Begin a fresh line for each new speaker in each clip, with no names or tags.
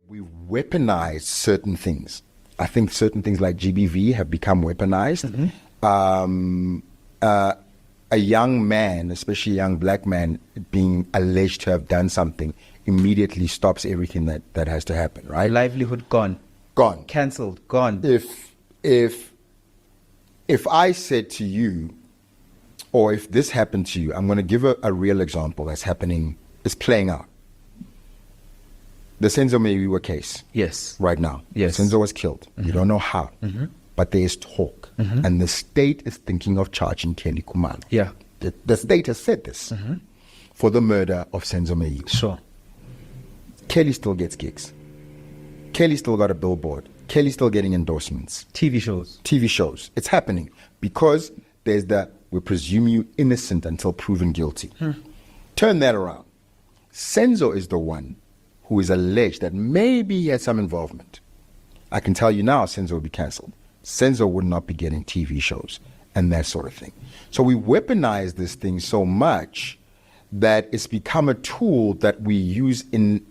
we weaponize certain things. I think certain things like GBV have become weaponized. A young man, especially a young black man, being alleged to have done something immediately stops everything that has to happen, right?
Livelihood gone.
Gone.
Cancelled. Gone.
If I said to you, or if this happened to you, I'm going to give a real example that's happening, is playing out. The Senzo Meyiwa case.
Yes.
Right now.
Yes.
Senzo was killed. You don't know how. But there is talk. And the state is thinking of charging Kelly Khumalo.
Yeah.
The state has said this for the murder of Senzo Meyiwa.
Sure.
Kelly still gets gigs. Kelly still got a billboard. Kelly's still getting endorsements.
TV shows. It's
happening because there's we presume you innocent until proven guilty. Turn that around. Senzo is the one who is alleged that maybe he had some involvement. I can tell you now, Senzo will be cancelled. Senzo would not be getting TV shows and that sort of thing. So we weaponize this thing so much that it's become a tool that we use in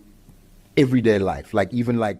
everyday life. Like even like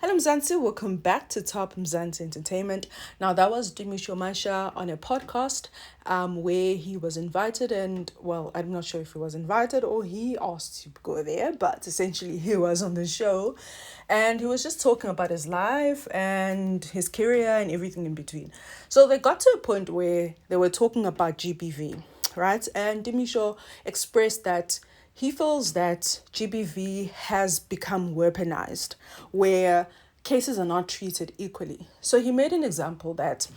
Hello Mzansi, welcome back to Top Mzansi Entertainment. Now that was Tumisho Masha on a podcast where he was invited and, well, I'm not sure if he was invited or he asked to go there, but essentially he was on the show and he was just talking about his life and his career and everything in between. So they got to a point where they were talking about GBV, right? And Tumisho expressed that he feels that GBV has become weaponized, where cases are not treated equally. So he made an example that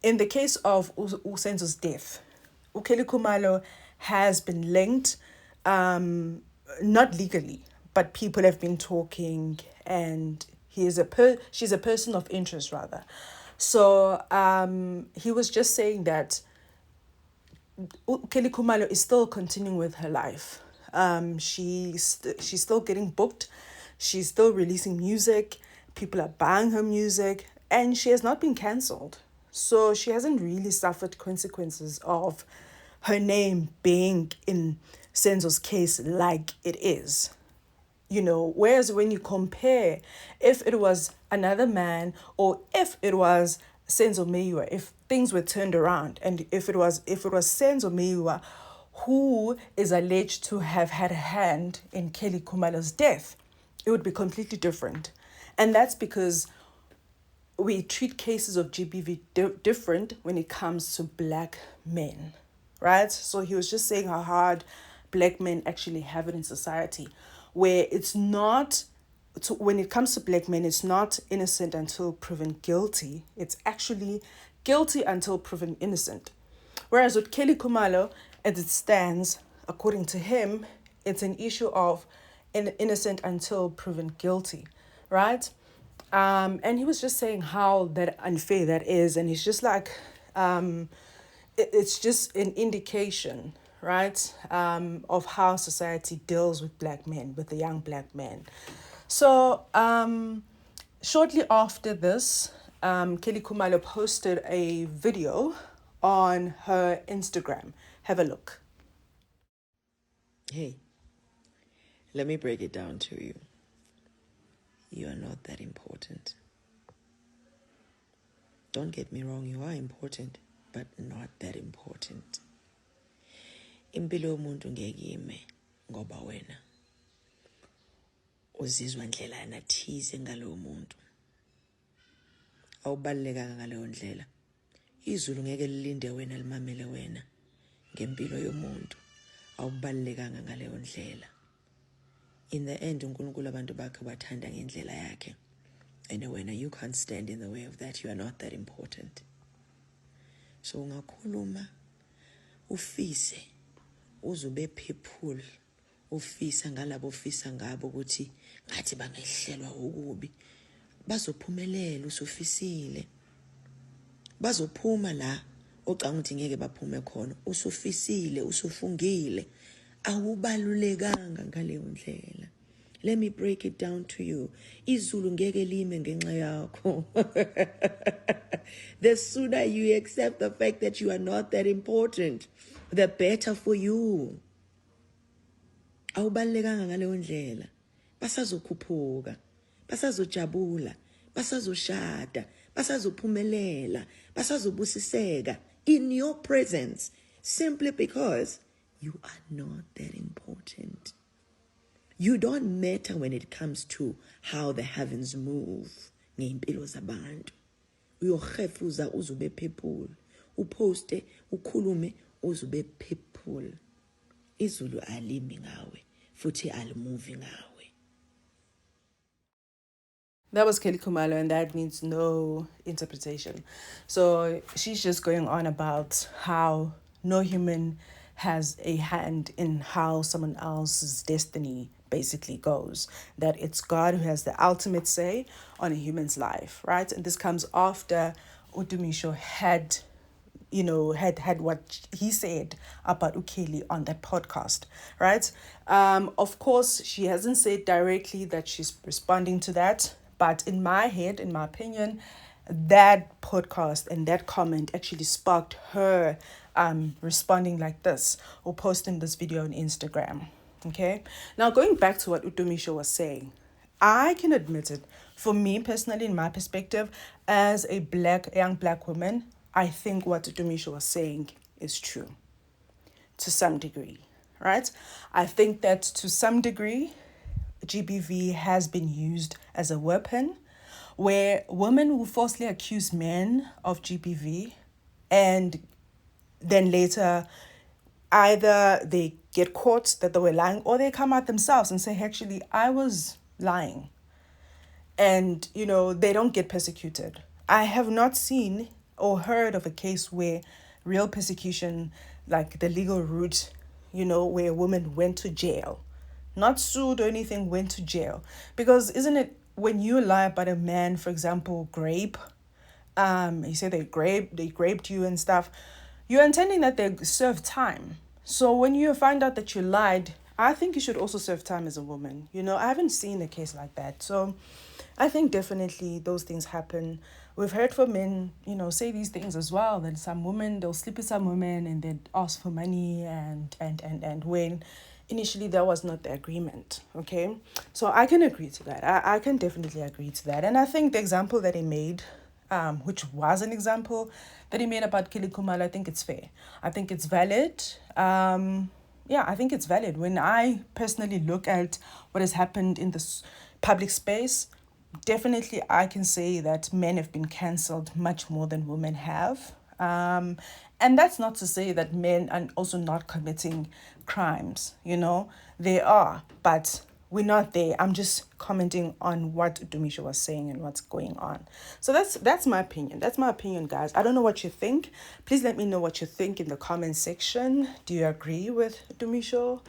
in the case of Senzo's death, Kelly Khumalo has been linked, not legally, but people have been talking, and she's a person of interest rather. So he was just saying that Kelly Khumalo is still continuing with her life. She's still getting booked. She's still releasing music. People are buying her music, and she has not been cancelled. So she hasn't really suffered consequences of her name being in Senzo's case like it is. You know, whereas when you compare, if it was another man or if it was Senzo Meyiwa, if things were turned around, and if it was Senzo Meyiwa who is alleged to have had a hand in Kelly Khumalo's death, it would be completely different. And that's because we treat cases of GBV different when it comes to black men, right? So he was just saying how hard black men actually have it in society, where it's not, when it comes to black men, it's not innocent until proven guilty. It's actually guilty until proven innocent. Whereas with Kelly Khumalo, as it stands, according to him, it's an issue of innocent until proven guilty, right? And he was just saying how that unfair that is, and he's just like, it's just an indication, right, of how society deals with black men, with the young black men. So shortly after this, Kelly Khumalo posted a video on her Instagram. Have a look.
Hey, let me break it down to you. You are not that important. Don't get me wrong, you are important, but not that important. Impilo yomuntu ngeke ime ngoba wena uzizwa ndlela nathize ngalowo muntu. Awubalekanga ngaleyo ndlela. Izulu ngeke lilinde wena limamele wena ngempilo yomuntu. Awubalekanga ngaleyo ndlela. In the end, uNkulunkulu abantu bakhe bathanda ngendlela yakhe. And when you can't stand in the way of that, you are not that important. So ungakhuluma ufise uzube people ufisa ngalabo ufisa ngabo ukuthi ngathi bangehlelwa ukubi bazophumelela usufisile bazophuma la ocanga ukuthi ngeke baphume khona usufisile usufungile awubalulekanga ngaleyo ndlela. Let me break it down to you. Izulu ngeke lime ngenxa yakho. The sooner you accept the fact that you are not that important, the better for you. Awubalekanga ngaleyo ndlela. Basazokhuphuka, basazojabula, basazoshada, basazophumelela, basazobusiseka in your presence simply because you are not that important. You don't matter when it comes to how the heavens move. Ngempilo zabantu. Uyohefuza uzube people. Uposte, ukhulume uzube people. Izulu alimi ngawe, futhi alimuvi ngawe.
That was Kelly Khumalo, and that needs no interpretation. So she's just going on about how no human has a hand in how someone else's destiny basically goes. That it's God who has the ultimate say on a human's life, right? And this comes after Tumisho had what he said about Ukeli on that podcast, right? Of course, she hasn't said directly that she's responding to that, but in my head, in my opinion, that podcast and that comment actually sparked her responding like this or posting this video on Instagram. Okay, now going back to what Tumisho was saying, I can admit it. For me personally, in my perspective, as a young black woman, I think what Tumisho was saying is true to some degree, right? I think that to some degree, GBV has been used as a weapon where women will falsely accuse men of GBV and then later either they get caught that they were lying or they come out themselves and say, actually, I was lying. And, they don't get persecuted. I have not seen or heard of a case where real persecution, like the legal route, where a woman went to jail, not sued or anything, went to jail. Because isn't it when you lie about a man, for example, grape, you say they raped you and stuff, you're intending that they serve time. So when you find out that you lied, I think you should also serve time as a woman. I haven't seen a case like that. So I think definitely those things happen. We've heard from men, say these things as well, that some women, they'll sleep with some women and they'd ask for money and when initially that was not the agreement, okay? So I can agree to that. I can definitely agree to that. And I think the example that he made, which was an example that he made about Kelly Khumalo, I think it's fair. I think it's valid. I think it's valid. When I personally look at what has happened in this public space, definitely I can say that men have been cancelled much more than women have. And that's not to say that men are also not committing crimes, they are, but we're not there. I'm just commenting on what Tumisho was saying and what's going on. So that's my opinion. That's my opinion, guys. I don't know what you think. Please let me know what you think in the comment section. Do you agree with Tumisho?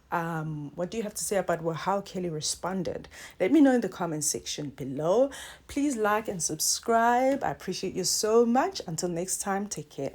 What do you have to say about how Kelly responded? Let me know in the comment section below. Please like and subscribe. I appreciate you so much. Until next time, take care.